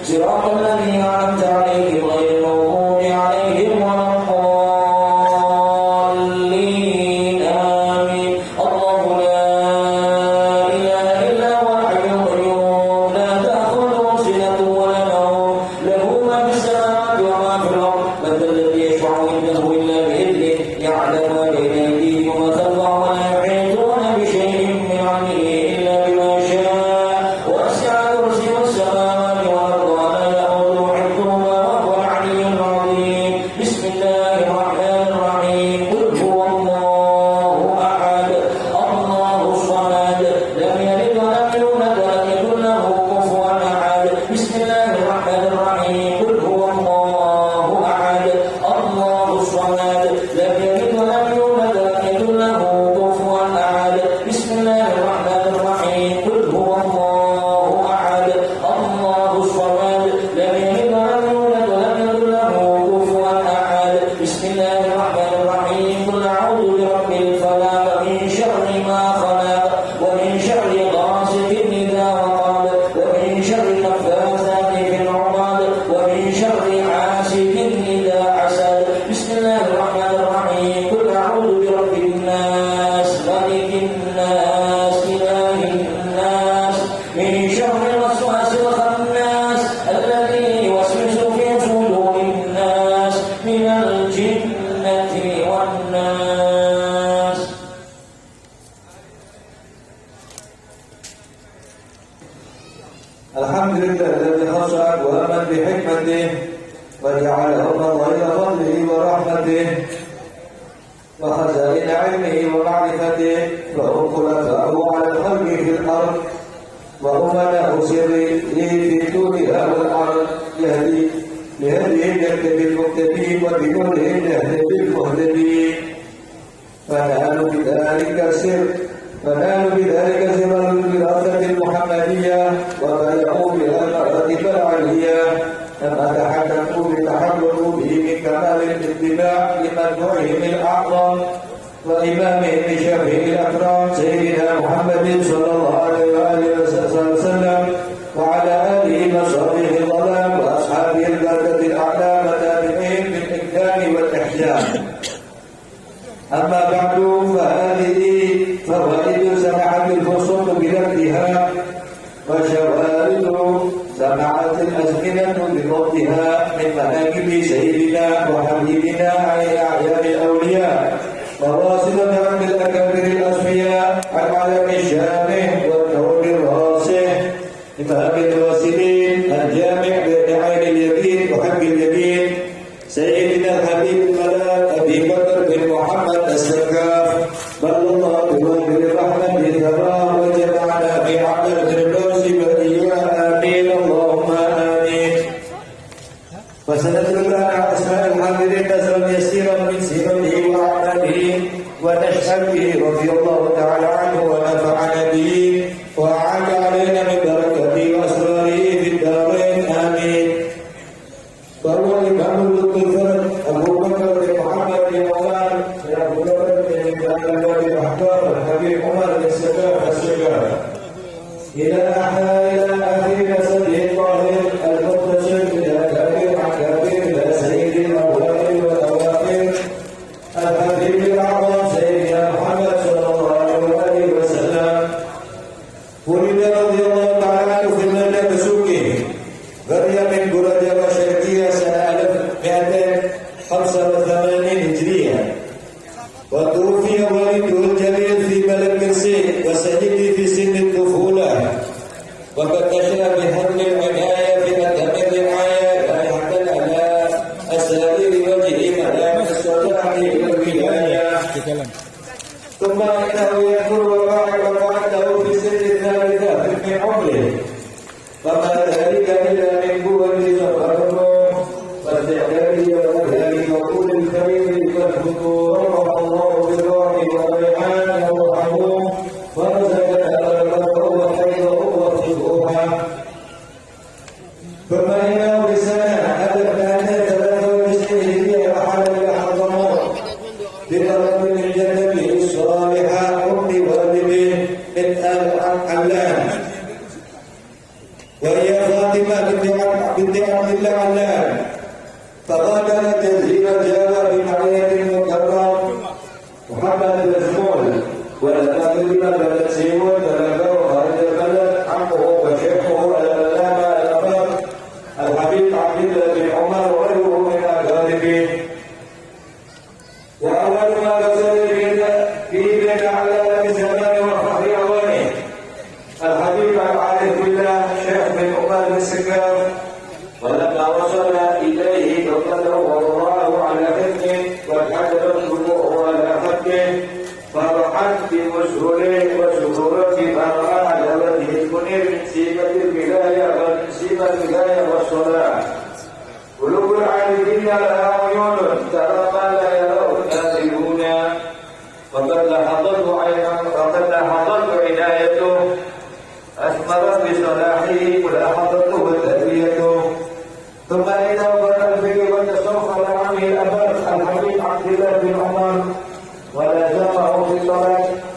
صراط الذين أنعمت عليهم غير المغضوب عليهم ولا الضالين. فاستعدادي وذلك وكل الكريم فالفتور الله بالرحمة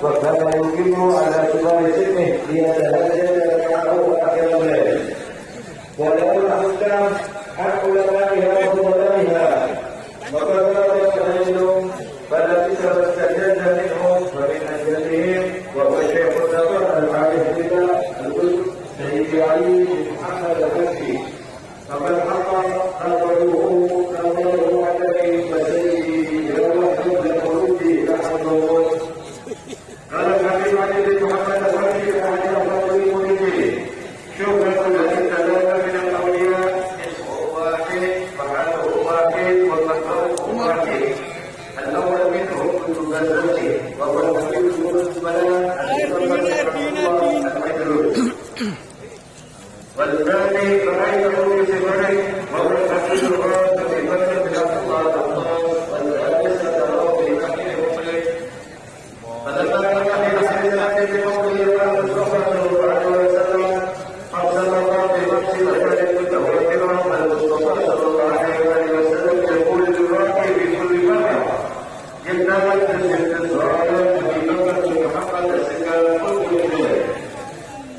وكان يقيم على كبار سنه ليتهجد معه آخر الليل. ولأن الإسلام عن علمائها وفضلائها، وقد ورد الليل فلبث واستجد منهم فمن أجلهم وهو شيخ النظر العارف بالله القدس سيد علي بن محمد الفتحي، فقد حقق نظره عليه وسيدي روح القلوب نحن قال الحبيب علي بن محمد الفتحي رحمه الله به: شهرة التي تدور من الأولياء اسمه واحد وحاله واحد ومكانه واحد. الأول منهم ابن بزوجه وهو الحبيب بن المدلول، والثاني رأيته بصفته وهو الحبيب الراشد في بكر بن عبد الله، والثالث تراه في بكر أمه. فلما كان في حديث بقوله صلى الله عليه وسلم: أرسل الله بنفسه وجعل متوكلا على المصطفى صلى الله عليه وسلم يقول للراكب في كل مرة: إنما تجد الظالم في بكر محمد سكان كل شيء.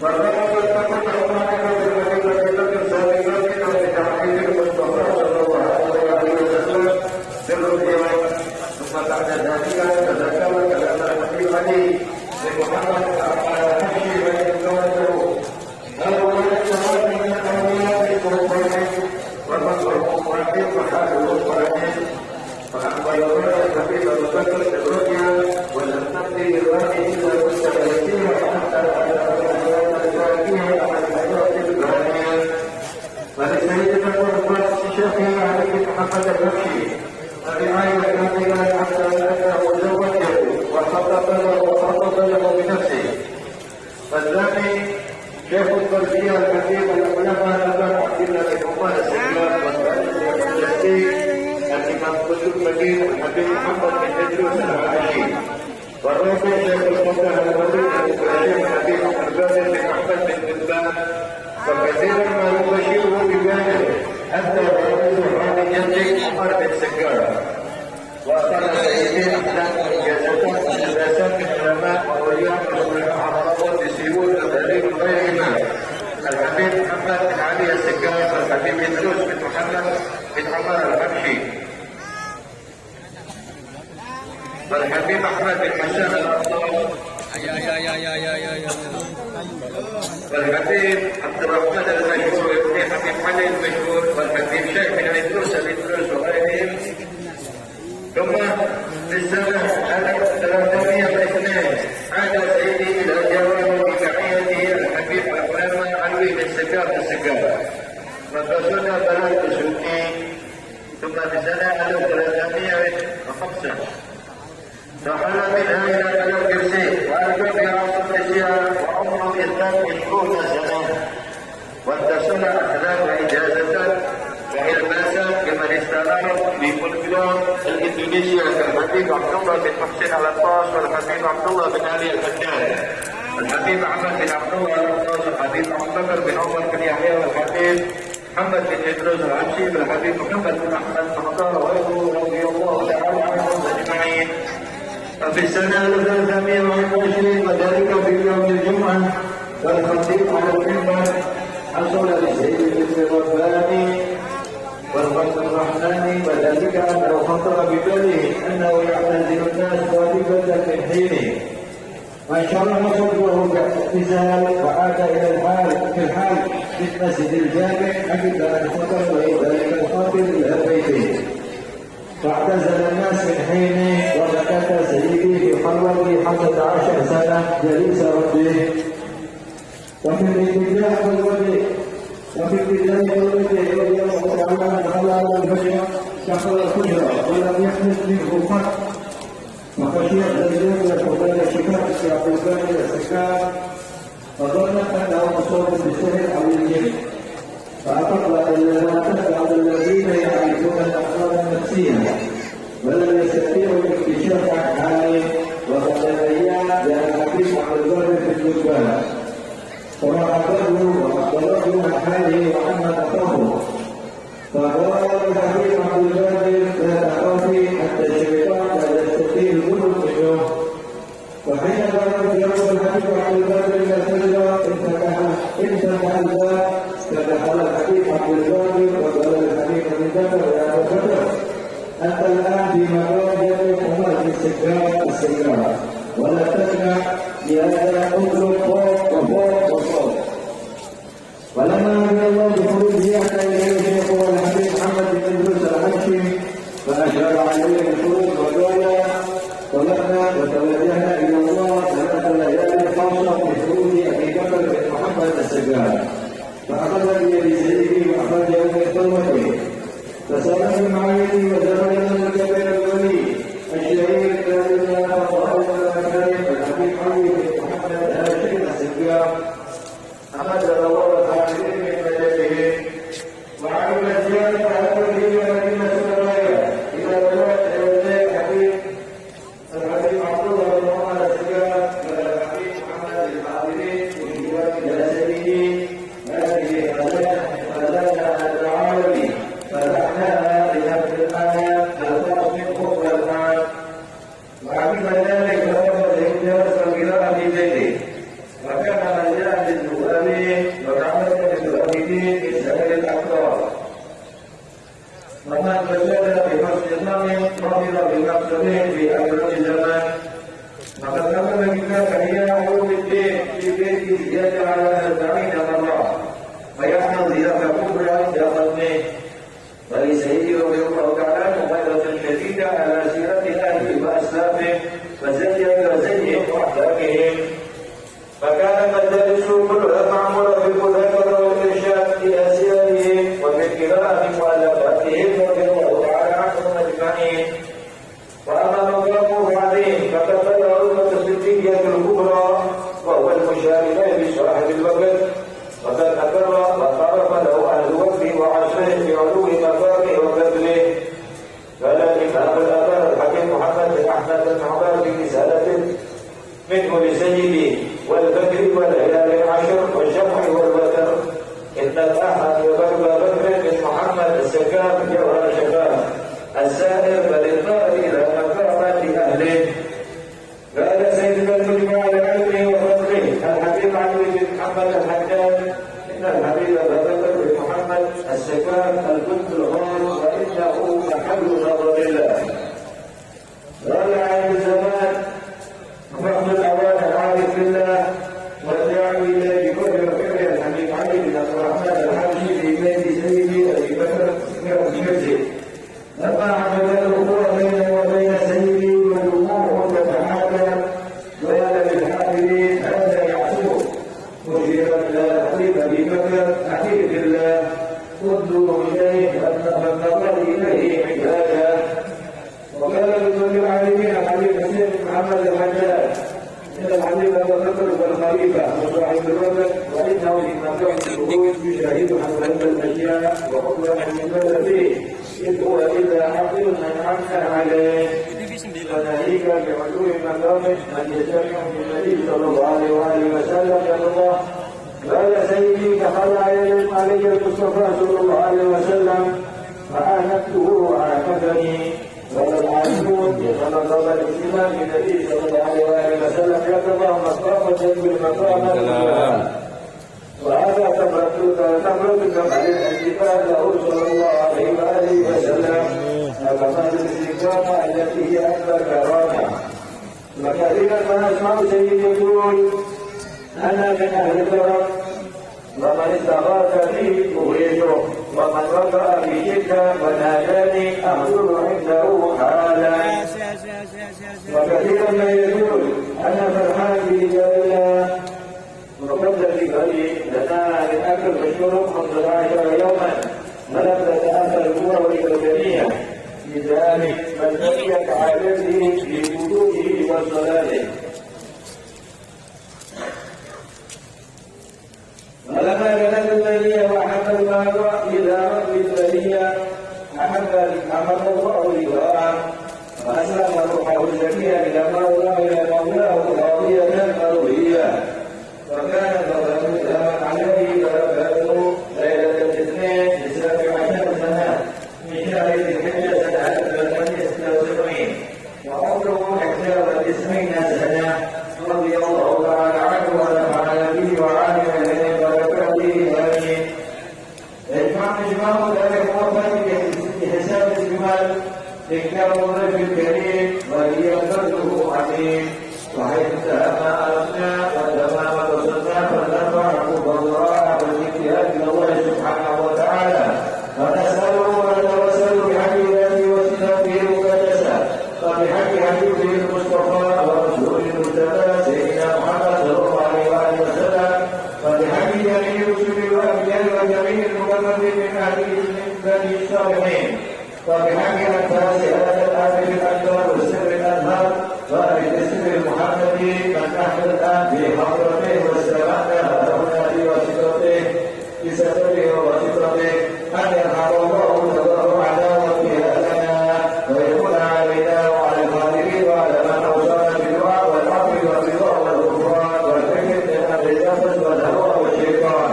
فالرب تكون أمامك بالمدينة بكر سابقا وبتعقيد المصطفى صلى الله عليه وسلم بالرؤيا. ثم بعد ذلك تذكر كلام الحبيب علي لمحمد على نفسه ويتوجه هذا الشراب من الأولياء القربانين والمصرف واحد وحاله واحد. فأما يقول الحبيب أبو بكر بالرؤيا ولم تقضي بالرأي إلا مستمرين حتى ولسيدنا الرحمن شيخنا علي محمد البكري برعاية كاملة حتى أنه زوجه وخطب له بنفسه. والثاني شيخ التربية الكبير العلماء أبا عبد الله بن عمر السلام الإمام قطب المدينة الحبيب محمد بن إدريس العاشي. والرابع شيخ المنتهى الوزير الحبيب الحباب بن أحمد بن بلبان. وكثيرا ما يبشره بذلك حتى يعود عن جده عمر بن سكار. وقال سيدي أحلام جلسات العلماء وأولياء العرب يسيرون دليل غيرهما: الحبيب محمد بن علي السكار، والحبيب إدريس بن محمد بن عمر الحبشي، والحبيب أحمد بن حسان الأنصاري، والحبيب عبد الرحمن المشهور بن حبيب علي المشهور، والحبيب شيخ بن عيدروس الإدروس وغيرهم. ثم في السنة 1302 عاد سيدي إلى الجواب بتحيته الحبيب العلامة علوي بن السكار وفصلنا بلد سلطين. ثم في السنة 1305 فحل منها إلى بلد كرسي وأرجو في عاصمة الشيعة وعمر الإسلام 20 سنة، واتصل أخلاق إجازة وهي الماسة كمن استمر في فولكلور الإندونيسيا كالحبيب عبد الله بن محسن الأطاس، والحبيب عبد الله بن علي الفتان، الحبيب أحمد بن عبد الله الأطاس، الحبيب أبو بكر بن عمر بن يحيى، والحبيب محمد بن إدريس العبسي، والحبيب محمد بن أحمد فقال وغيره رضي الله تعالى عنهم أجمعين. وفي السنة 1321 وذلك في يوم الجمعة والخطيب على المنبر حصل لسيد ابن رباني والفضل الرحمن، وذلك أنه خطر بباله أنه يعتزل الناس غالبا من حينه، وانشرح صدره باعتزال وعاد إلى الحال في المسجد الجامع حفظ أن خطر وذلك الخاطر إلى بيته، فاعتزل الناس من حينه. ومكث سيدي في خلوته 15 سنة جليس ربه. وفي الابتداء والوجه رضي الله تعالى خلى الفجر شخص الحجرة ولم يحدث منه قط، وخشي الزلزال وقبل الشفاء في عبد الباقي السكار، فظنت أنه مصاب بالسحر أو الجن، فأعتقد بعض الذين يعرفون الأخبار النفسية ولم يستطيعوا الاكتشاف عن حاله. وقد تبين الحديث عن الظاهر في الجبال وأخبره عن حاله وعما تقره. فقال الحبيب عبد الباقي: لا تخافي حتى الشيطان لا يستطيع الخروج منه. وحين الآن في مقام الأمة السجارة ولا تسمع لهذا أطلب فوق وفوق وفوق. ولما من الله بخروجه حتى إليه الشيخ والحبيب محمد بن يوسف الحبشي فأشار عليه الخروج وقال طلقنا وتوجهنا إلى الله 3 ليال خاصة بخروج أبي بكر بن محمد السجارة فأخذ بيد سيدي وأخرجه من خلوته فسأل من معيني وزمن الكبير الولي الشهير الذي وقال الكريم الحبيب علي بن محمد هاشم السجارة أخذ الله تعالى من مجده وعمل زيادة على كل مدينة سوريا إلى بلاد الحبيب عبد الله بن عمر السجارة والحبيب محمد الحاضرين وجوار جلسته هذه خزانة العالمي فتحناها بنفس الآية الخاص من خطوة الآن وعمل ذلك فوق الهجرة والقراءة في بيته وكان مجال للمؤمنين وتعمل للمؤمنين في سائر الأقطار ومن تجلى بحسن الظن رضي بمقصده في أجرة الزمان وقد نقل كتاب هي علوم الدين في بيته يجعل 40 مرة ويحمل ضيافة كبرى عند ظنه ولسيدي رضي الله تعالى مغيرة شديدة على سيرة أهله وأسلافه وزيهم وأخلاقهم فكان مجالسه كلها معمولة بالمذاكرة والإرشاد في أسيرهم وبالقراءة مؤلفاتهم رضي الله تعالى عنهم أجمعين. وأما مقامه عليه فقد بلغ أمة الصديقية الكبرى وهو المشارك بصاحب الوقت وقد أقر وطرف له أهل وقته وعصره بعلو مقامه وبذله. قال الإمام الأبر الحكيم محمد بن أحمد بن عمر في رسالته منه لسيدي والبدر والهلال العشر والشمع والوتر إن الأحد وضرب بكر بن محمد السكاب جوهر شباب السائر فللنار إلى مقامات أهله. قال سيدنا المجمع لعلمه وفضله الحبيب علي بن محمد الحجاج إن الحبيب بكر بن محمد السكاب القدس الغار وإنه محل نظر الله. قال عن الزمان وفضل الأوان العارف بالله والداعي إليه بكل وفقه الحبيب علي بن الرحمن الحبشي في بيت سيدي أبي بكر الشمسي لما عمل الأخوة بينه وبين سيدي والجموع تتحاكم وقال للحاكمين هذا يعصوه مشيرا إلى الحبيب أبي بكر حبيب الله اطلبوا إليه فالنظر إليه حجاجا. وقال لكل العالمين الحبيب حسين بن محمد الحجاج إن الحبيب أبو بكر والخليفة وصاحب الوقت وإنه في مقام الخروج يشاهد حملة الأشياء وحكم من فيه إذ هو إلا حق أنعمنا عليه وناهيك بعلو مقامه من يجتمع بالنبي صلى الله عليه وآله وسلم يا الله. قال سيدي دخل علي المصطفى صلى الله عليه وسلم فآنبته وعاقبني والعالمون يتنظر الإسلام بالنبي صلى الله عليه وآله وسلم يتبع مقامة بالمقامة وهذا تمرد كمال الانتقال له صلى الله عليه وآله وسلم كمال الاستقامة التي هي أكبر كرامة. وكثيرا ما نسمع سيدي يقول أنا من أهل الكرم ومن استغاث بي أغيثه ومن وقع بشدة وناداني أحضر عنده حالا. وكثيرا ما يقول أنا فرحان برجال الله وقبل ذكري لنا من أكل الشرب 15 يوما ولم تتأثر الأمور البدنية لذلك من بقيت عادته في وجوده وصلاته. ولما بلغ البرية وأحب المال إلى رب البرية أحب الله لقاءه وأسلم روحه الزكية إلى مولاه راضية مرضية. وكان فضل السلام عليه ورفعته ليلة الاثنين ل17 سنة من شهر ذي الحجة سنة 1976 وعمره 91 سنة رضي الله تعالى عنه ونفعنا به وعلم إليه بركاته آمين. إجماع ذلك موفق بحساب الجمال ذكر والضيف الكريم ولي فرده عليم وحيث سأما أردنا والتمام وصلنا فلنرفع الضراء والاجتهاد إلى الله سبحانه وتعالى ونسأله ونتوسل بحبيبه وصفاته المقدسة وبحق حبيبه المصطفى ورسوله المجتبى سيدنا محمد صلى الله عليه وآله وسلم وبحق جميع رسل الأنبياء وجميع المكرمين من أهل بني الصالحين وبحق أنفاس هذا الآخر الأكبر والسر الأنهار وبالاسم المحمدي من نحن الآن في حضرته واستمعنا هنا في واسطته بسببه وواسطته أن يرحم الله تضرعنا وفيها لنا ويكون علينا وعلى القادرين وعلى من أوصانا بالدعاء والعفو والرضا والغفران والفكر من أمر النفس والهوى والشيطان.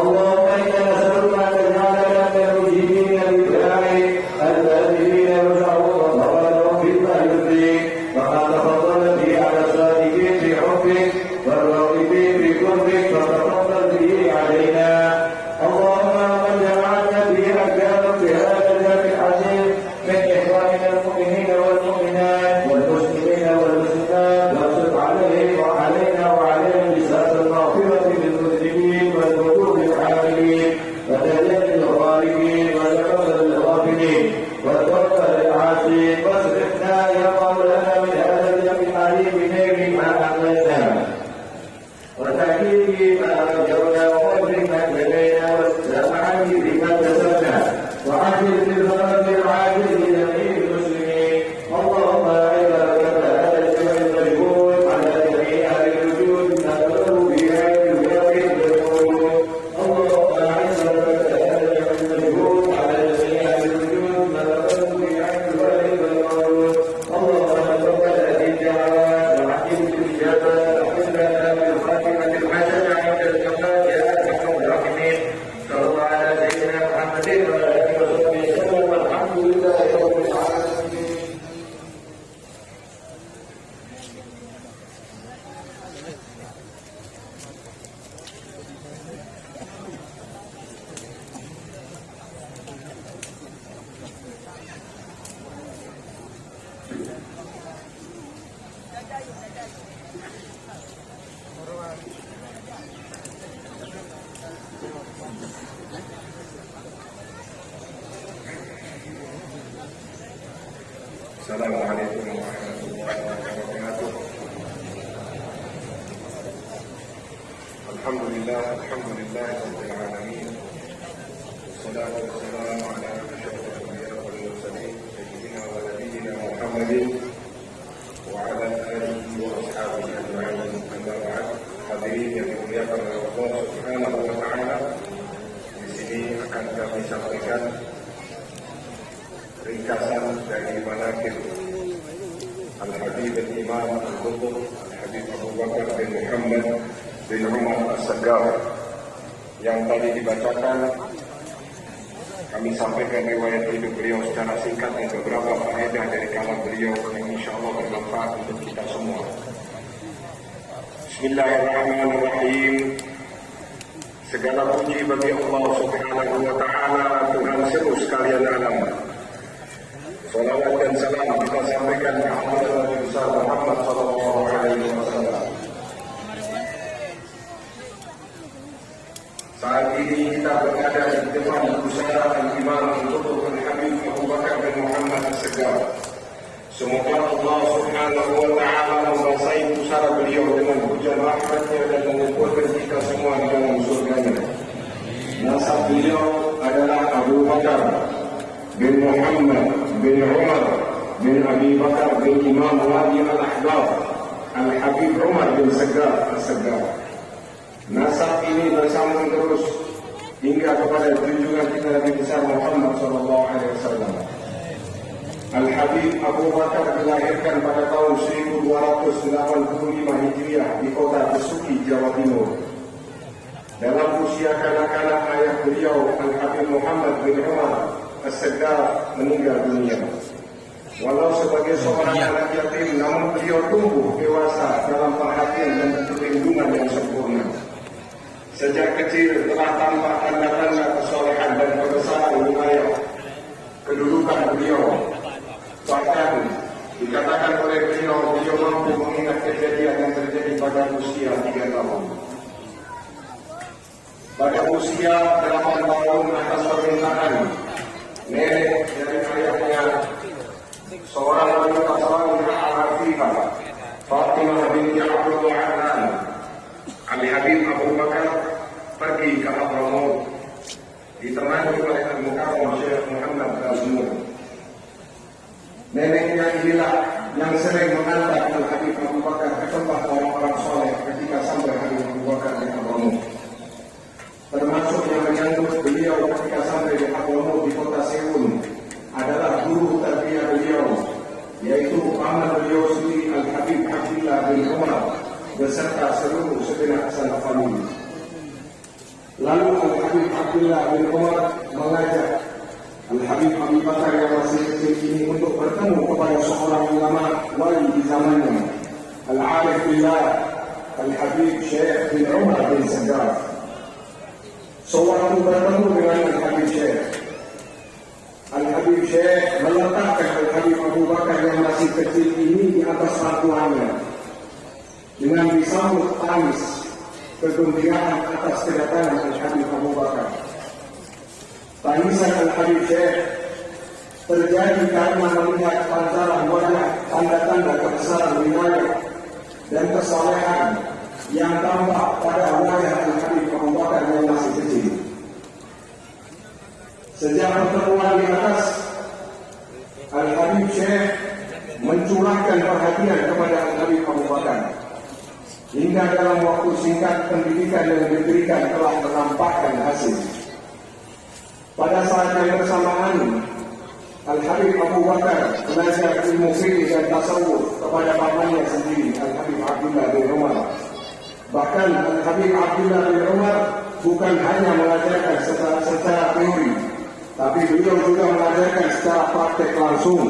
اللهم إنا نسألك أن تجعلنا من المجيبين للدعاء الذين يرجعون ضررهم فيما يرضيك وما تفضل به على الصادقين في حبك والراغبين في قربك فتفضل به علينا. اللهم من جمعنا به أكثر بهذا الجمع العظيم من إخواننا المؤمنين والمؤمنات والمسلمين والمسلمات وانصر عليهم وعلينا وعليهم بساط المغفرة للمذنبين والذنوب العاملين وتجنب الغالبين وتقبل الغافلين وتوفى للعاصين واصرفنا يا مولانا من هذا الجمع العليم بخير ما أعطينا وتأكيد ما رجونا وقدر ما بنينا والسماع بما كسبنا وعجل بالفرج العاجل لجميع المسلمين. اللهم إنا لك هذا الجمع المجهول على جميع أهل الوجود نسأله بها بجاه الوجود. اللهم إنا لك هذا الجمع المجهول على جميع أهل الوجود نسأله بها بجاه الوجود. اللهم تقبل هذه الدعوات وعجل بالإجابة وحسننا بالخاتمة الحسنة عند الجزاء يا أرحم الراحمين. صلى الله على سيدنا محمد وعلى آله وصحبه وسلم والحمد لله رب العالمين. Assalamualaikum warahmatullahi wabarakatuh. Alhamdulillah rabbil alamin. Wassalatu wassalamu ala asyrafil anbiya'i wal mursalin sayyidina wa nabiyyina Muhammadin wa ala alihi wa ashabihi ajma'in. Amma ba'd. Hadirin yang dimuliakan oleh Allah Subhanahu wa taala. Di sini akan kami sampaikan ringkasan dari manaqib Al-Habib Al-Imam Al-Qutb Al-Habib Abu Bakar bin Muhammad bin Umar As-Sagaf yang tadi dibacakan. Kami sampaikan riwayat hidup beliau secara singkat dan beberapa faedah dari kalam beliau yang insya Allah bermanfaat untuk kita semua. Bismillahirrahmanirrahim. Segala puji bagi Allah Subhanahu wa taala, Tuhan seluruh sekalian alam. Salawat dan salam kita sampaikan kepada Nabi besar Muhammad sallallahu alaihi wasallam. Saat ini kita berada di depan pusara Al-Imam Al-Qutb Al-Habib Abu Bakar bin Muhammad As-Sagaf. Semoga Allah Subhanahu wa taala membasahi pusara beliau dengan hujan rahmatnya dan mengumpulkan kita semua di dalam surganya. Nasab beliau adalah Abu Bakar bin Muhammad bin Umar bin Abi Bakar bin Imam Wali Al-Ahbab Al-Habib Umar bin Sagaf As-Sagaf. Nasab ini bersambung terus hingga kepada junjungan kita Nabi besar Muhammad sallallahu alaihi wasallam. Al-Habib Abu Bakar dilahirkan pada tahun 1285 Hijriah di kota Besuki, Jawa Timur. Dalam usia kanak-kanak ayah beliau Al-Habib Muhammad bin Umar As-Sagaf meninggal dunia. Walau sebagai seorang anak yatim, namun beliau tumbuh dewasa dalam perhatian dan perlindungan yang sempurna. Sejak kecil telah tampak tanda-tanda kesolehan dan kebesaran wilayah kedudukan beliau. Bahkan Dikatakan oleh beliau mampu mengingat kejadian yang terjadi pada usia 3 tahun. Pada usia 8 tahun atas permintaan nenek dari ayahnya, seorang wanita salihah al-Hafifah, Fatimah binti Abdul Adnan, Ali Habib Abu Bakar pergi ke Hadramaut ditemani oleh Al-Mukarram Syekh Muhammad Al-Nur. Neneknya inilah yang sering mengantar Al-Habib Abu Bakar ke tempat orang-orang soleh ketika sampai Habib Abu Bakar di Hadramaut. Termasuk yang menyambut beliau ketika sampai di Hadramaut di kota Seun adalah guru tarbiyah beliau, yaitu paman beliau sendiri Al-Habib Abdullah bin Umar beserta seluruh segenap sanak famili. Lalu Al-Habib Abdullah bin Umar mengajak Al-Habib Abu Bakar yang masih kecil ini untuk bertemu kepada seorang ulama wali di zamannya, Al-Arif Billah Al-Habib Syekh bin Umar bin Sagaf. Sewaktu bertemu dengan Al-Habib Syekh, Al-Habib Syekh meletakkan Al-Habib Abu Bakar yang masih kecil ini di atas pangkuannya dengan disambut tangis kegembiraan atas kedatangan Al-Habib Abu Bakar. Tangisan Al-Habib Syekh terjadi karena melihat pancaran wajah tanda-tanda kebesaran wilayah dan kesalehan yang tampak pada wajah Al-Habib Abu Bakar yang masih kecil. Sejak pertemuan di atas, Al-Habib Syekh mencurahkan perhatian kepada Al-Habib Abu Bakar. Hingga dalam waktu singkat pendidikan yang diberikan telah menampakkan hasil. Pada saat yang bersamaan, Al-Habib Abu Bakar belajar ilmu fikih dan tasawuf kepada pamannya sendiri, Al-Habib Abdullah bin Umar. Bahkan Al-Habib Abdullah bin Umar bukan hanya mengajarkan secara teori, tapi beliau juga mengajarkan secara praktek langsung,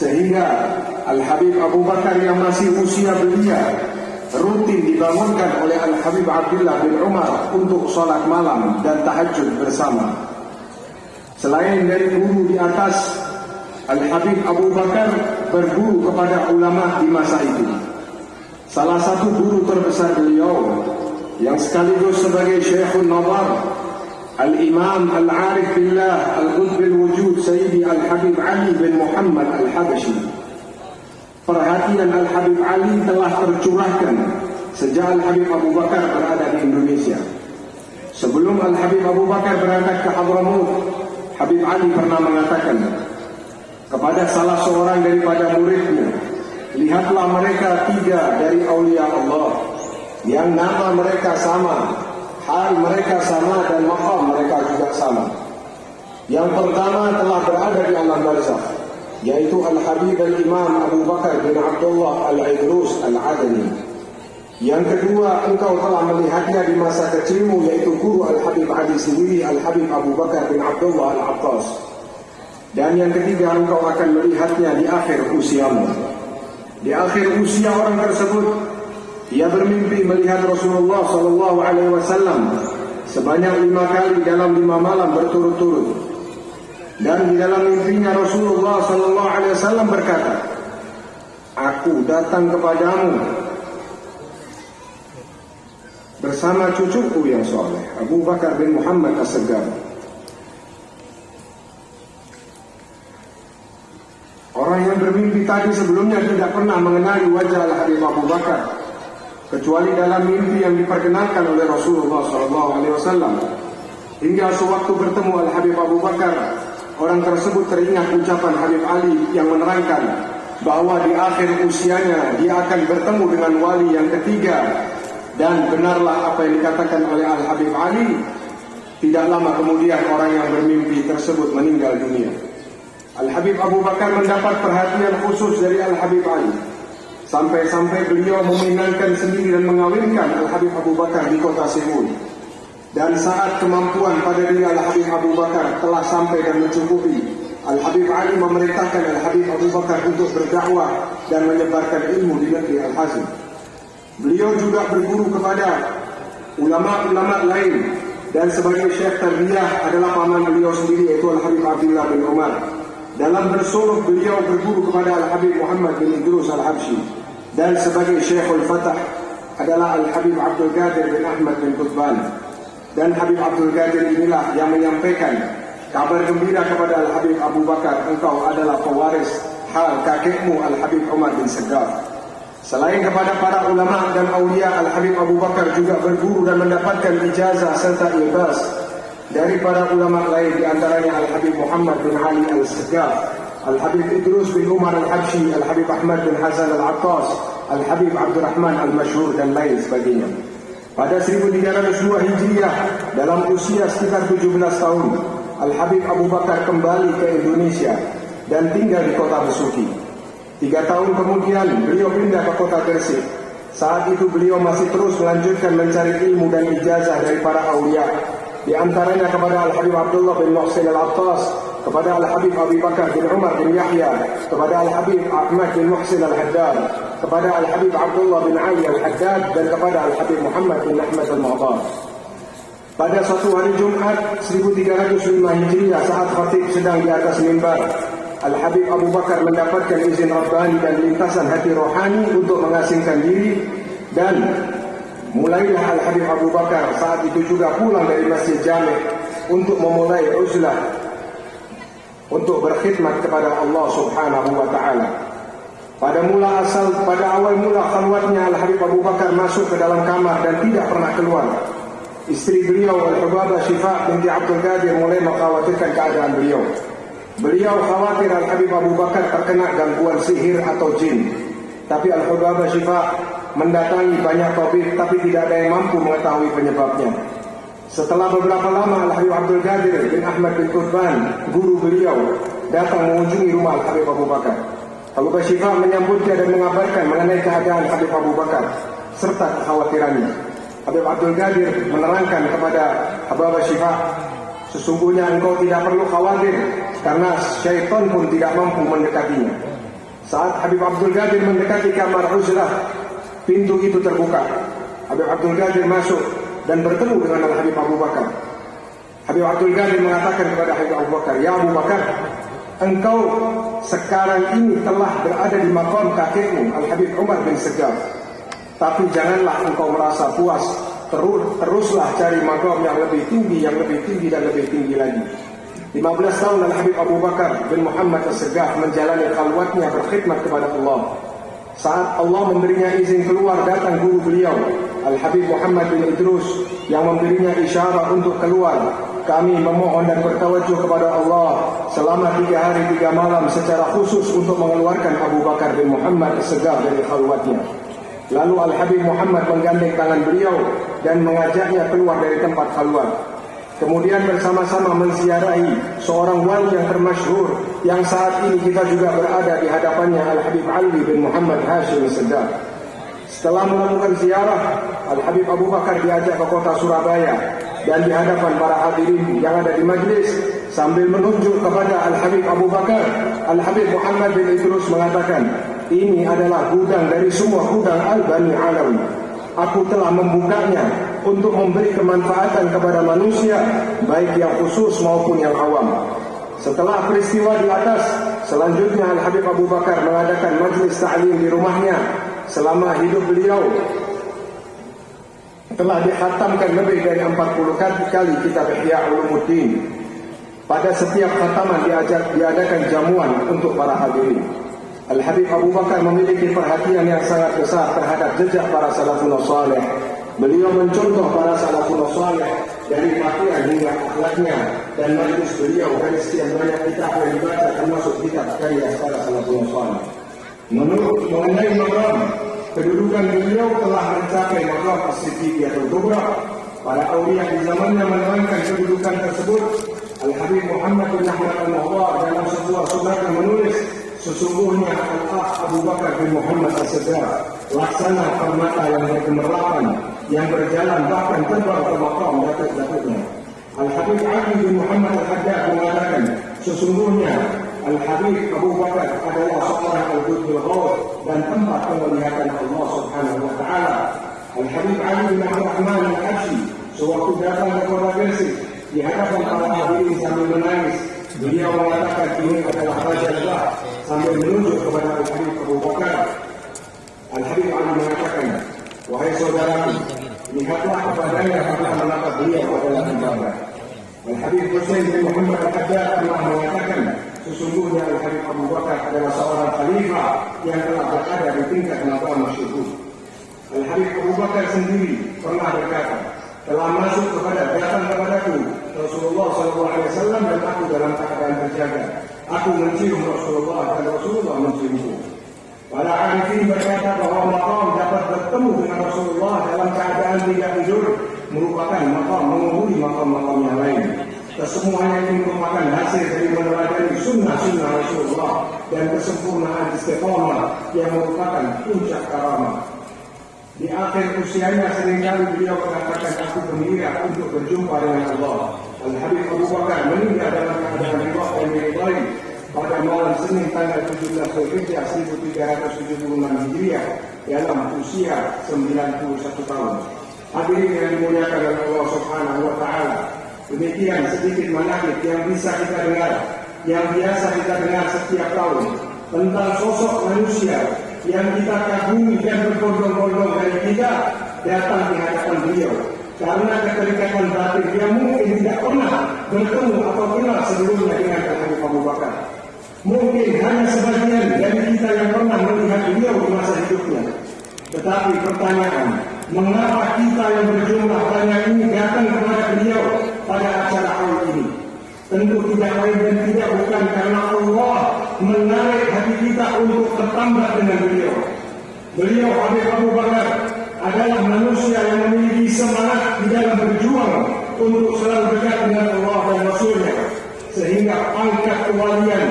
sehingga Al-Habib Abu Bakar yang masih usia belia rutin dibangunkan oleh Al-Habib Abdullah bin Umar untuk sholat malam dan tahajud bersama. Selain dari guru di atas, Al-Habib Abu Bakar berguru kepada ulama di masa itu. Salah satu guru terbesar beliau yang sekaligus sebagai Syekhul Nazar, Al-Imam Al-Arif Billah Al-Qutbil Wujud Sayyidi Al-Habib Ali bin Muhammad Al-Habashi. Perhatian Al-Habib Ali telah tercurahkan sejak Al-Habib Abu Bakar berada di Indonesia. Sebelum Al-Habib Abu Bakar berangkat ke Hadramaut, Habib Ali pernah mengatakan kepada salah seorang daripada muridnya, lihatlah mereka 3 dari aulia Allah yang nama mereka sama, hal mereka sama dan maqam mereka juga sama. Yang pertama telah berada di alam barzakh, yaitu Al-Habib Al-Imam Abu Bakar bin Abdullah Al-Idrus Al-Adani. Yang kedua, engkau telah melihatnya di masa kecilmu, yaitu guru Al-Habib Ali sendiri, Al-Habib Abu Bakar bin Abdullah Al-Attas. Dan yang ketiga, engkau akan melihatnya di akhir usiamu. Di akhir usia orang tersebut, ia bermimpi melihat Rasulullah SAW sebanyak 5 kali dalam 5 malam berturut-turut. Dan di dalam mimpinya Rasulullah SAW berkata, aku datang kepadamu bersama cucuku yang soleh, Abu Bakar bin Muhammad As-Sagaf. Orang yang bermimpi tadi sebelumnya tidak pernah mengenali wajah Al-Habib Abu Bakar, kecuali dalam mimpi yang diperkenalkan oleh Rasulullah SAW. Hingga sewaktu bertemu Al-Habib Abu Bakar, orang tersebut teringat ucapan Habib Ali yang menerangkan bahwa di akhir usianya dia akan bertemu dengan wali yang ketiga. Dan benarlah apa yang dikatakan oleh Al-Habib Ali. Tidak lama kemudian orang yang bermimpi tersebut meninggal dunia. Al-Habib Abu Bakar mendapat perhatian khusus dari Al-Habib Ali, sampai-sampai beliau meminangkan sendiri dan mengawinkan Al-Habib Abu Bakar di kota Seoul. Dan saat kemampuan pada diri Al-Habib Abu Bakar telah sampai dan mencukupi, Al-Habib Ali memerintahkan Al-Habib Abu Bakar untuk berdakwah dan menyebarkan ilmu di negeri Al-Hazm. Beliau juga berguru kepada ulama-ulama lain, dan sebagai syekh tarbiyah adalah paman beliau sendiri, yaitu Al-Habib Abdullah bin Umar. Dalam bersuluk beliau berguru kepada Al-Habib Muhammad bin Idrus Al-Habsyi, dan sebagai Syekhul Fatah adalah Al-Habib Abdul Qadir bin Ahmad bin Qutban. Dan Habib Abdul Qadir inilah yang menyampaikan kabar gembira kepada Al-Habib Abu Bakar, engkau adalah pewaris hal kakekmu Al-Habib Umar bin Segaf. Selain kepada para ulama dan aulia, Al-Habib Abu Bakar juga berguru dan mendapatkan ijazah serta ilbas dari para ulama lain, di antaranya Al-Habib Muhammad bin Ali Al-Segaf, Al-Habib Idrus bin Umar Al-Habsyi, Al-Habib Ahmad bin Hasan Al-Attas, Al-Habib Abdul Rahman Al-Masyhur dan lain sebagainya. Pada 1302 Hijriah, dalam usia sekitar 17 tahun, Al-Habib Abu Bakar kembali ke Indonesia dan tinggal di kota Besuki. 3 tahun kemudian beliau pindah ke kota Gresik. Saat itu beliau masih terus melanjutkan mencari ilmu dan ijazah dari para aulia, di antaranya kepada Al-Habib Abdullah bin Muhsin Al-Attas, kepada Al-Habib Abu Bakar bin Umar bin Yahya, kepada Al-Habib Ahmad bin Muhsin Al-Haddad, kepada Al-Habib Abdullah bin Ali Al-Haddad, dan kepada Al-Habib Muhammad bin Ahmad Al-Mu'tar. Pada suatu hari Jumat 1305 Hijriah, saat khatib sedang di atas mimbar, Al-Habib Abu Bakar mendapatkan izin Rabbani dan lintasan hati rohani untuk mengasingkan diri, dan mulailah Al-Habib Abu Bakar saat itu juga pulang dari Masjid Jami' untuk memulai uzlah untuk berkhidmat kepada Allah Subhanahu wa taala. Pada awal mula khalwatnya, Al-Habib Abu Bakar masuk ke dalam kamar dan tidak pernah keluar. Istri beliau Al-Hubabah Syifa binti Abdul Qadir mulai mengkhawatirkan keadaan beliau. Beliau khawatir Al-Habib Abu Bakar terkena gangguan sihir atau jin. Tapi Al-Hubabah Syifa mendatangi banyak tabib, tapi tidak ada yang mampu mengetahui penyebabnya. Setelah beberapa lama, Al-Habib Abdul Qadir bin Ahmad bin Qutban, guru beliau, datang mengunjungi rumah Al-Habib Abu Bakar. Al-Hubabah Syifa menyambutnya dan mengabarkan mengenai keadaan Habib Abu Bakar serta kekhawatirannya. Habib Abdul Qadir menerangkan kepada Hubabah Syifa, sesungguhnya engkau tidak perlu khawatir karena syaitan pun tidak mampu mendekatinya. Saat Habib Abdul Qadir mendekati kamar uzlah, pintu itu terbuka. Habib Abdul Qadir masuk dan bertemu dengan Al-Habib Abu Bakar. Habib Abdul Qadir mengatakan kepada Habib Abu Bakar, "Ya Abu Bakar, engkau sekarang ini telah berada di maqam kakekmu Al-Habib Umar bin Segaf. Tapi janganlah engkau merasa puas. Teruslah cari maqam yang lebih tinggi, yang lebih tinggi dan lebih tinggi lagi." 15 tahun Al-Habib Abu Bakar bin Muhammad As-Segaf menjalani khalwatnya berkhidmat kepada Allah. Saat Allah memberinya izin keluar, datang guru beliau Al-Habib Muhammad bin Idrus yang memberinya isyarat untuk keluar. Kami memohon dan bertawajuh kepada Allah selama 3 hari 3 malam secara khusus untuk mengeluarkan Abu Bakar bin Muhammad As-Segaf dari khalwatnya. Lalu Al-Habib Muhammad menggandeng tangan beliau dan mengajaknya keluar dari tempat khalwat. Kemudian bersama-sama menziarahi seorang wali yang termasyhur yang saat ini kita juga berada di hadapannya, Al-Habib Ali bin Muhammad Hashim Segaf. Setelah melakukan ziarah, Al-Habib Abu Bakar diajak ke kota Surabaya dan di hadapan para hadirin yang ada di majlis, sambil menunjuk kepada Al-Habib Abu Bakar, Al-Habib Muhammad bin Idrus mengatakan, "Ini adalah gudang dari semua gudang Al-Bani Alawi. Aku telah membukanya untuk memberi kemanfaatan kepada manusia, baik yang khusus maupun yang awam." Setelah peristiwa di atas, selanjutnya Al-Habib Abu Bakar mengadakan majlis ta'lim di rumahnya. Selama hidup beliau telah dikhatamkan lebih dari 40 kali kitab Ihya Ulumuddin. Pada setiap khataman diadakan jamuan untuk para hadirin. Al-Habib Abu Bakar memiliki perhatian yang sangat besar terhadap jejak para salafun saleh. Beliau mencontoh para salafun saleh dari pakaian hingga akhlaknya, dan majlis beliau dari sekian banyak kitab yang dibaca termasuk kitab karya para salafun saleh. Mengenai maqam, kedudukan beliau telah mencapai maqam as-siddiqiyatul kubra. Para aulia di zamannya menerangkan kedudukan tersebut. Al-Habib Muhammad bin Ahmad Al-Mu'tar dalam sebuah suratnya menulis, sesungguhnya Al-Akh Abu Bakar bin Muhammad As-Segaf laksana permata yang bergemerlapan, yang berjalan bahkan terbang ke maqam datuk-datuknya. Al-Habib Ali bin Muhammad Al-Haddad mengatakan, sesungguhnya Al-Habib Abu Bakar adalah seorang al-Qutbul Ghaus dan tempat penglihatan Allah Subhanahu wa taala. Al-Habib Ali bin Abdurrahman Al-Habsyi sewaktu datang ke kota Gresik di hadapan para hadirin sambil menangis, Beliau mengatakan ini adalah raja Allah sambil menunjuk kepada Al-Habib Abu Bakar. Al-Habib Ali mengatakan, wahai saudaraku, lihatlah kepadanya apakah mengapa beliau adalah ibadah. Al-Habib Husain bin Muhammad Al-Haddad telah mengatakan, sesungguhnya Al-Habib Abu Bakar adalah seorang khalifah yang telah berada di tingkat maqam syuhud. Al-Habib Abu Bakar sendiri pernah berkata, telah masuk datang kepadaku Rasulullah SAW dan aku dalam keadaan terjaga. Aku mencium Rasulullah dan Rasulullah menciumku. Para arifin berkata bahwa maqam dapat bertemu dengan Rasulullah dalam keadaan tidak tidur merupakan maqam mengungguli maqam-maqam yang lain. Kesemuanya ini merupakan hasil dari meneladani sunnah-sunnah Rasulullah dan kesempurnaan istiqamah yang merupakan puncak karamah. Di akhir usianya seringkali beliau mengatakan, aku gembira untuk berjumpa dengan Allah. Al-Habib Abu Bakar meninggal dalam keadaan riwah dan diridhai pada malam Senin tanggal 17 Zulhijjah 1376 Hijriah dalam usia 91 tahun. Hadirin yang dimuliakan oleh Allah Subhanahu wa taala. Demikian sedikit manaqib yang bisa kita dengar, yang biasa kita dengar setiap tahun tentang sosok manusia yang kita kagumi dan berbondong-bondong dari kita datang di hadapan beliau karena keterikatan batin yang mungkin tidak pernah bertemu atau kenal sebelumnya dengan Al-Habib Abu Bakar. Mungkin hanya sebagian dari kita yang pernah melihat beliau di masa hidupnya. Tetapi pertanyaan, mengapa kita yang berjumlah banyak ini datang kepada beliau pada acara hari ini? Tentu tidak lain dan tidak bukan karena Allah menarik hati kita untuk bertambah dengan beliau. Beliau Habib Abu Bakar adalah manusia yang memiliki semangat di dalam berjuang untuk selalu dekat dengan Allah dan Rasulnya, sehingga pangkat kewalian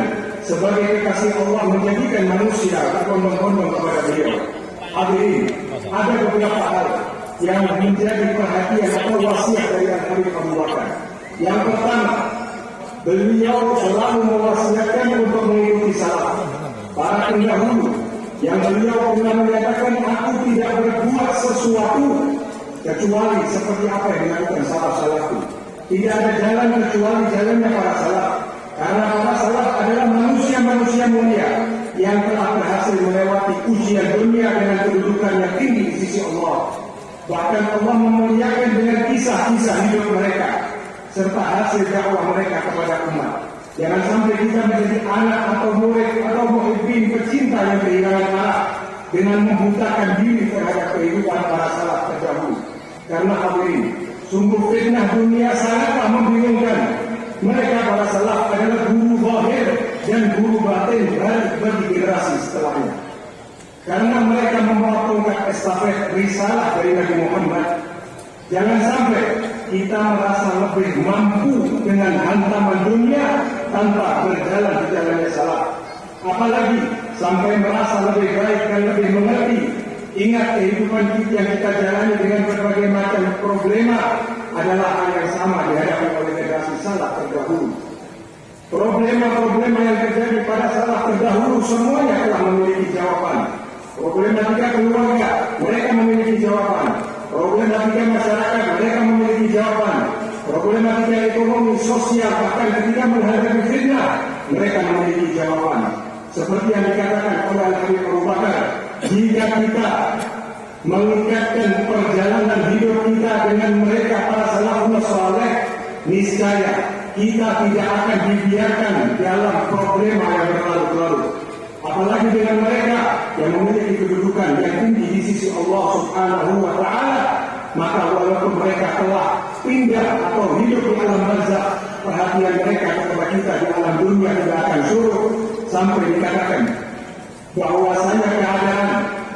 sebagai kekasih Allah menjadikan manusia berbondong-bondong kepada beliau. Hadirin, ada beberapa hal yang menjadi perhatian atau wasiat dari Al-Habib Abu Bakar. Yang pertama, beliau selalu mewasiatkan untuk mengikuti salaf para pendahulu yang beliau pernah menyatakan, aku tidak berbuat sesuatu kecuali seperti apa yang dilakukan salaf-salafku. Tidak ada jalan kecuali jalannya para salaf, karena para salaf adalah manusia-manusia mulia yang telah berhasil melewati ujian dunia dengan kedudukan yang tinggi di sisi Allah. Bahkan Allah memuliakan dengan kisah-kisah hidup mereka serta hasil dakwah mereka kepada umat. Jangan sampai kita menjadi anak atau murid atau muhibbin pecinta yang kehilangan arah dengan membutakan diri terhadap kehidupan para salaf terdahulu. Karena hadirin, sungguh fitnah dunia sangatlah membingungkan. Mereka para salaf adalah guru zahir dan guru batin bagi generasi setelahnya. Karena mereka membawa tongkat estafet risalah dari Nabi Muhammad. Jangan sampai kita merasa lebih mampu dengan hantaman dunia tanpa berjalan di jalannya salaf. Apalagi sampai merasa lebih baik dan lebih mengerti. Ingat, kehidupan kita yang kita jalani dengan berbagai macam problema adalah hal yang sama dihadapi oleh generasi salaf terdahulu. Problema-problema yang terjadi pada salaf terdahulu semuanya telah memiliki jawaban. Problematika keluarga, mereka memiliki jawaban. Problematika masyarakat, mereka memiliki jawaban. Problematika ekonomi, sosial, bahkan ketika menghadapi fitnah, mereka memiliki jawaban. Seperti yang dikatakan oleh Al-Habib Abu Bakar, jika kita mengikatkan perjalanan hidup kita dengan mereka para salafus saleh, niscaya kita tidak akan dibiarkan dalam problema yang berlalu-lalu. Apalagi dengan mereka yang memiliki kedudukan yang tinggi di sisi Allah Subhanahu wa taala, maka walaupun mereka telah pindah atau hidup di alam barzakh, perhatian mereka kepada kita di alam dunia tidak akan surut sampai dikatakan bahwasanya keadaan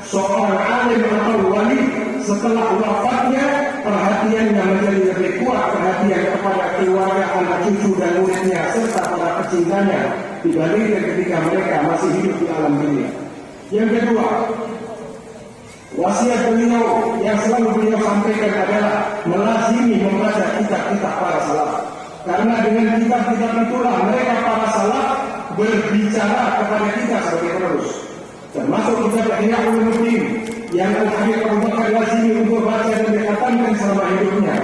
seorang alim atau wali setelah wafatnya perhatiannya menjadi lebih kuat, perhatian kepada keluarga, anak cucu dan muridnya serta para pecintanya dibandingkan ketika mereka masih hidup di alam dunia. Yang kedua, wasiat beliau yang selalu beliau sampaikan adalah melazimi membaca kitab-kitab para salaf. Karena dengan kitab-kitab itulah mereka para salaf berbicara kepada kita sebagai penerus. Termasuk kitab Ihya Ulumuddin yang Al-Habib Abu Bakar lazimi untuk baca dan dikhatamkan selama hidupnya.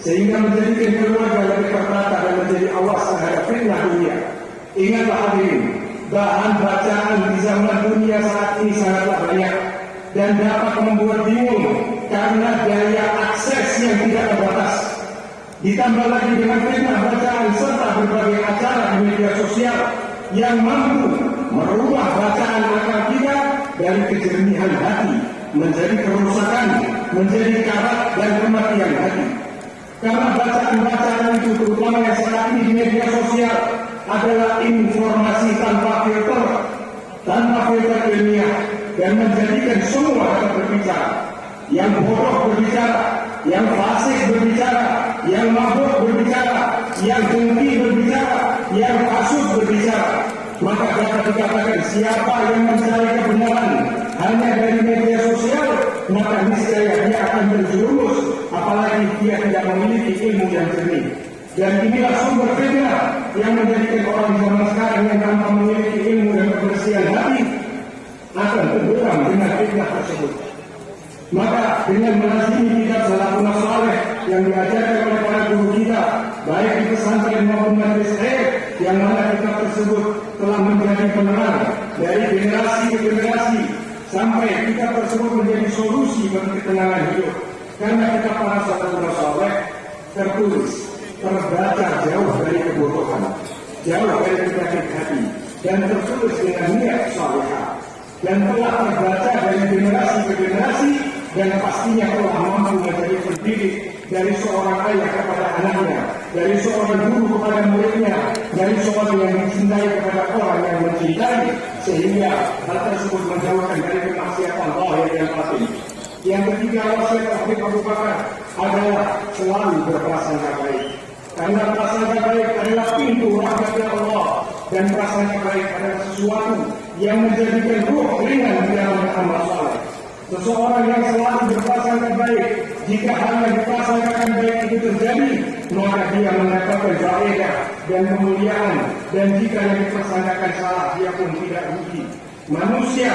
sehingga menjadikan keluarga lebih tertata dan menjadi awas terhadap fitnah dunia. Ingatlah hadirin, bahan bacaan di zaman dunia saat ini sangatlah banyak dan dapat membuat bingung karena daya akses yang tidak terbatas. Ditambah lagi dengan fitnah bacaan serta berbagai acara di media sosial yang mampu merubah bacaan akal kita dari kejernihan hati menjadi kerusakan, menjadi karat dan kematian hati. Karena bacaan-bacaan itu terutama yang saat ini di media sosial adalah informasi tanpa filter ilmiah dan menjadikan semua dapat berbicara. Yang bodoh berbicara, yang fasik berbicara, yang mabuk berbicara, yang dengki berbicara, yang hasut berbicara. Maka dapat dikatakan siapa yang mencari kebenaran hanya dari media sosial, maka niscaya dia akan terjerumus, apalagi dia tidak memiliki ilmu yang jernih. Dan inilah sumber fitnah yang menjadikan orang zaman sekarang yang tanpa memiliki ilmu dan kebersihan hati akan tenggelam dengan fitnah tersebut. Maka dengan melazimi kitab Salafun Saleh yang diajarkan oleh para guru kita, baik di pesantren maupun majelis ilmu, yang mana kitab tersebut telah menjadi penerang dari generasi ke generasi sampai kitab tersebut menjadi solusi bagi ketenangan hidup. Karena kitab para Salafun Saleh tertulis, terbaca jauh dari kebodohan, jauh dari penyakit hati, dan tertulis dengan niat salihah, dan telah terbaca dari generasi ke generasi, dan pastinya telah mampu menjadi pendidik dari seorang ayah kepada anaknya, dari seorang guru kepada muridnya, dari seorang yang mencintai kepada orang yang mencintai, sehingga hal tersebut menjauhkan dari kemaksiatan zahir dan batin. Yang ketiga, wasiat Habib Abu Bakar adalah selalu berprasangka baik. Karena prasangka baik adalah pintu rahmatnya Allah, dan prasangka baik adalah sesuatu yang menjadikan ruh ringan di dalam amal saleh. Seseorang yang selalu berprasangka baik, jika hal yang diprasangkakan baik itu terjadi, maka dia mendapatkan faedah dan kemuliaan, dan jika yang diprasangkakan salah, dia pun tidak rugi. Manusia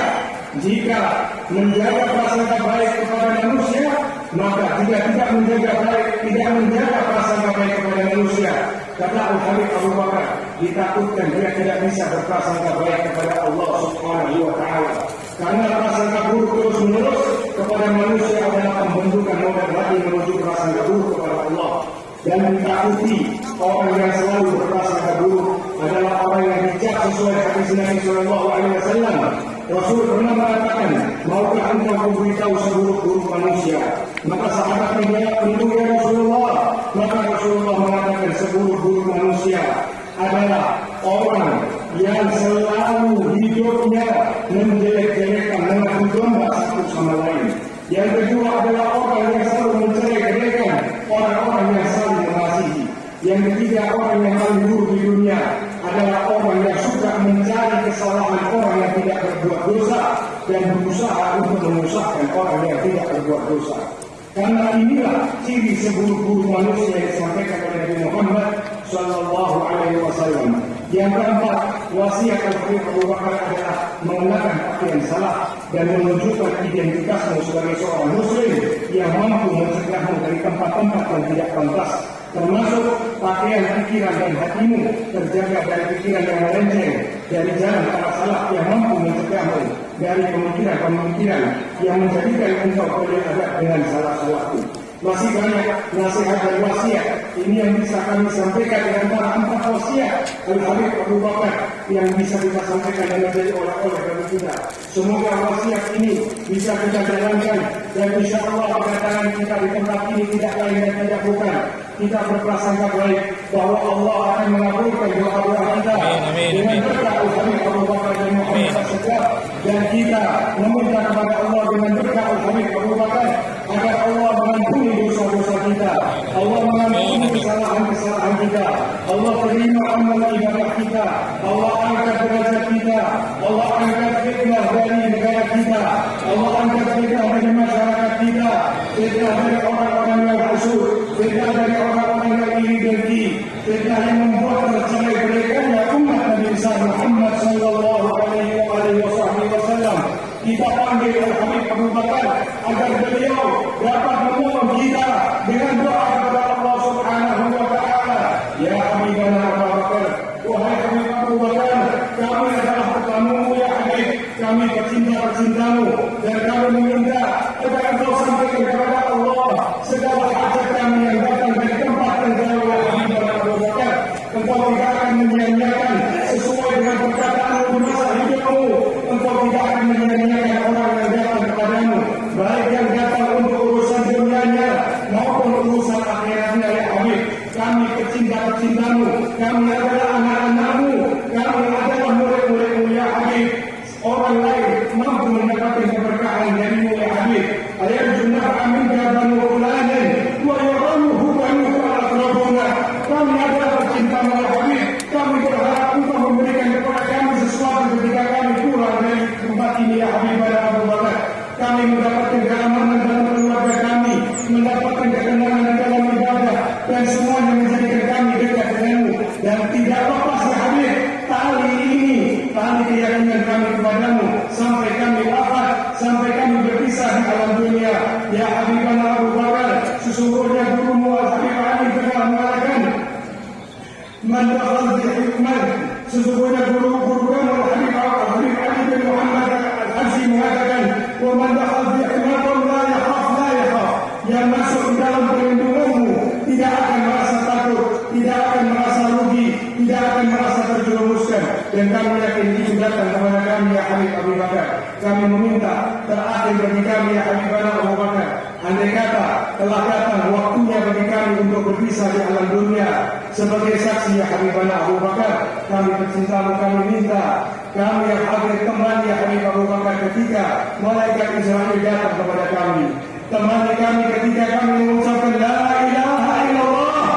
jika menjaga prasangka baik kepada manusia, maka jika tidak menjaga prasangka baik kepada manusia, kata Al-Habib Abu Bakar, ditakutkan dia tidak bisa berprasangka baik kepada Allah Subhanahu wa Ta'ala. Karena prasangka buruk terus-menerus kepada manusia adalah pembentukan modal hati menuju prasangka buruk kepada Allah. Dan ditakuti orang yang selalu berprasangka buruk adalah orang yang dicap sesuai hadis Nabi Sallallahu Alaihi Wasallam. Rasul pernah mengatakan, maukah engkau memberitahu seburuk-buruk manusia? Maka sahabat menjawab, tentu ya Rasulullah. Maka Rasulullah mengatakan seburuk-buruk manusia adalah orang yang selalu hidupnya menjelek-jelekan, mengadu domba satu sama lain. Yang kedua adalah orang yang selalu menjelek-jelekan orang-orang yang saling mengasihi. Yang ketiga, orang yang paling buruk di dunia adalah orang yang suka mencari kesalahan orang yang tidak berbuat dosa dan berusaha untuk menyusahkan orang yang tidak berbuat dosa. Karena inilah ciri seburuk-buruk manusia yang disampaikan oleh Nabi Muhammad Sallallahu Alaihi Wasallam. Yang keempat, wasiat Al-Habib Abu Bakar adalah mengenakan pakaian salah dan menunjukkan identitasmu sebagai seorang Muslim yang mampu mencegahmu dari tempat-tempat yang tidak pantas, termasuk pakaian pikiran dan hatimu terjaga dari pikiran yang melenceng, dari jalan para salaf yang mampu mencegahmu dari pemikiran-pemikiran yang menjadikan engkau beradab dengan salah-salahku. Masih banyak nasihat dan wasiat ini yang bisa kami sampaikan di antara 4 wasiat Al-Habib Abu Bakar yang bisa kita sampaikan dan menjadi oleh-oleh bagi kita. Semoga wasiat ini bisa kita jalankan dan insya Allah kedatangan kita di tempat ini tidak lain dan tidak bukan kita berprasangka baik bahwa Allah akan mengabulkan doa-doa kita dengan berkat Al-Habib Abu Bakar dan Muhammad As-Segaf, dan kita meminta kepada Allah dengan berkat Al-Habib Abu Bakar agar Allah mengampuni dosa-dosa kita, Allah mengampuni kesalahan-kesalahan kita, Allah terima amal ibadah kita, Allah angkat derajat kita, Allah angkat fitnah dari negara kita, Allah angkat fitnah dari masyarakat kita, fitnah dari orang-orang yang hasud, fitnah dari orang-orang yang iri dengki, fitnah yang membuat tercerai-beraikannya umat Nabi Muhammad Sallallahu Alaihi Wasallam. Kita panggil Al-Habib Abu Bakar agar beliau dapat menolong kita dengan doa kepada Allah cinta-cintamu, dan kami meminta agar Engkau sampaikan kepada Allah segala hajat kami yang datang dari tempat yang jauh ya Habib Abu Bakar. Engkau tidak akan menyia-nyiakan sesuai dengan perkataanmu di masa hidupmu. Engkau tidak akan menyia-nyiakan orang yang datang kepadamu, baik yang datang untuk urusan dunianya maupun urusan akhiratnya ya Habib. Kami pecinta-pecintamu, kami adalah anak-anakmu, kami adalah murid-muridmu ya Habib. Orang lain mampu mendapatkan keberkahan darimu ya Habib. Ayat jumlah amin banu fulanin wa yaramuhu banu al-akrabuna. Kami adalah pecintamu ya Habib. Kami berharap engkau memberikan kepada kami sesuatu ketika kami pulang dari tempat ini ya Habib Abu Bakar. Kami mendapatkan keamanan dalam keluarga kami, mendapatkan ketenangan di dalam ibadah, dan semuanya menjadikan kami dekat denganmu. Dan tidak lepas ya Habib tali ini, tali keyakinan kami kepadamu sampai kami wafat, sampai kami berpisah di alam dunia ya Habib Abu Bakar. Sesungguhnya gurumu Al-Habib Ali telah mengatakan man dakhal bi hikmah. Sesungguhnya guru kamu Al-Habib Ali bin Muhammad Al-Habsyi mengatakan wa man dakhal bi hikmah la yakhaf. Yang masuk di dalam perlindunganmu tidak akan merasa takut, tidak akan merasa rugi, tidak akan merasa terjerumuskan. Dan kami yakin itu datang kepada kami ya Habib Abu Bakar. Kami meminta terakhir bagi kami ya Habib Abu Bakar, andai kata telah datang waktunya bagi kami untuk berpisah di alam dunia, sebagai saksi ya Habib Abu Bakar, kami pecintamu, kami minta kami yang hadir kembali ya Habib Abu Bakar ketika malaikat Israel datang kepada kami. Temani kami ketika kami mengucapkan la ilaha illallah.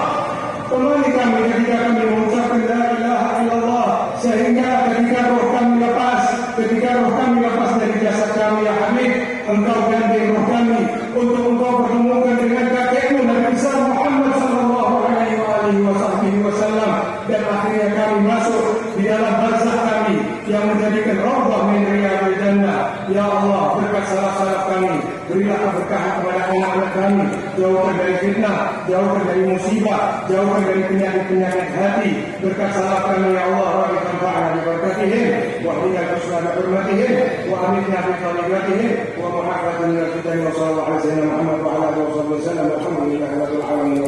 Temani kami ketika kami mengucapkan la ilaha illallah, sehingga ketika roh kami lepas dari jasad kami ya Habib, engkau ganti roh kami untuk engkau pertemukan dengan kakekmu Nabi besar Muhammad sallallahu alaihi wasallam, dan akhirnya kami masuk di dalam barzakh kami yang menjadikan rawdah min riyadil jannah. Ya Allah, berkat salaf-salaf kami, berilah keberkahan kepada anak-anak kami, jauhkan dari fitnah, jauhkan dari musibah, jauhkan dari penyakit-penyakit hati. Berkat salaf kami ya Allah, rabbi tanfa'na bi barakatihim wa hdina ila hurmatihim wa amitna bi tariqatihim wa muhaqqaqan lil fitan wa sallallahu alaihi wasallam Muhammad wa ala alihi wasallam. Alhamdulillahi rabbil alamin.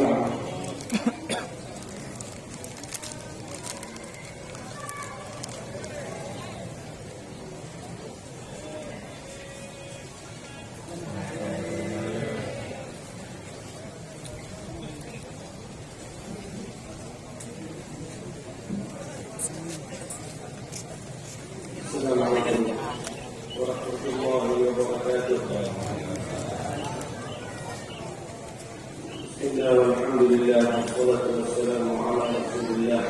Assalamualaikum warahmatullahi wabarakatuh. Bismillah, alhamdulillah, wassalatu wassalamu ala rasulillah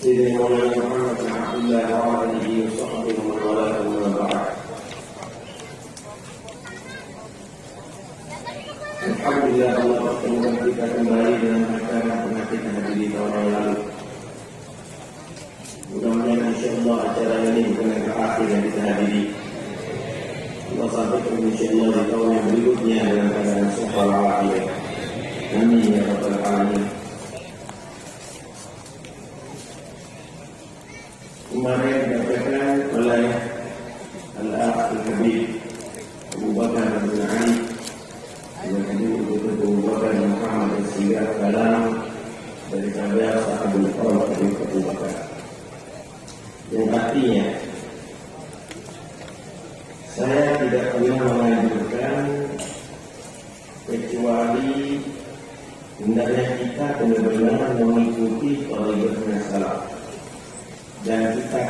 Sayyidina Muhammad bin Abdullah wa ala alihi wa sahbihi wa man walah wa ba'd. Alhamdulillah, Allah pertemukan kita kembali dengan acara penyakit hadir di tahun yang lalu. Mudah-mudahan insyaAllah acara ini bukan yang terakhir yang kita hadiri. Allah sampaikan insyaAllah di tahun yang berikutnya dalam keadaan sehat walafiat. Amin ya rabbal alamin. Kemarin dikatakan oleh Al-Akh Al-Habib Abu Bakar bin Ali dengan Habib Abu Bakar Muhammad Al-Sigar Kalam daripada sahabat Habib Abu Bakar, yang artinya saya tidak pernah menganjurkan kecuali hendaknya kita benar-benar mengikuti tariqatnya salaf, dan kita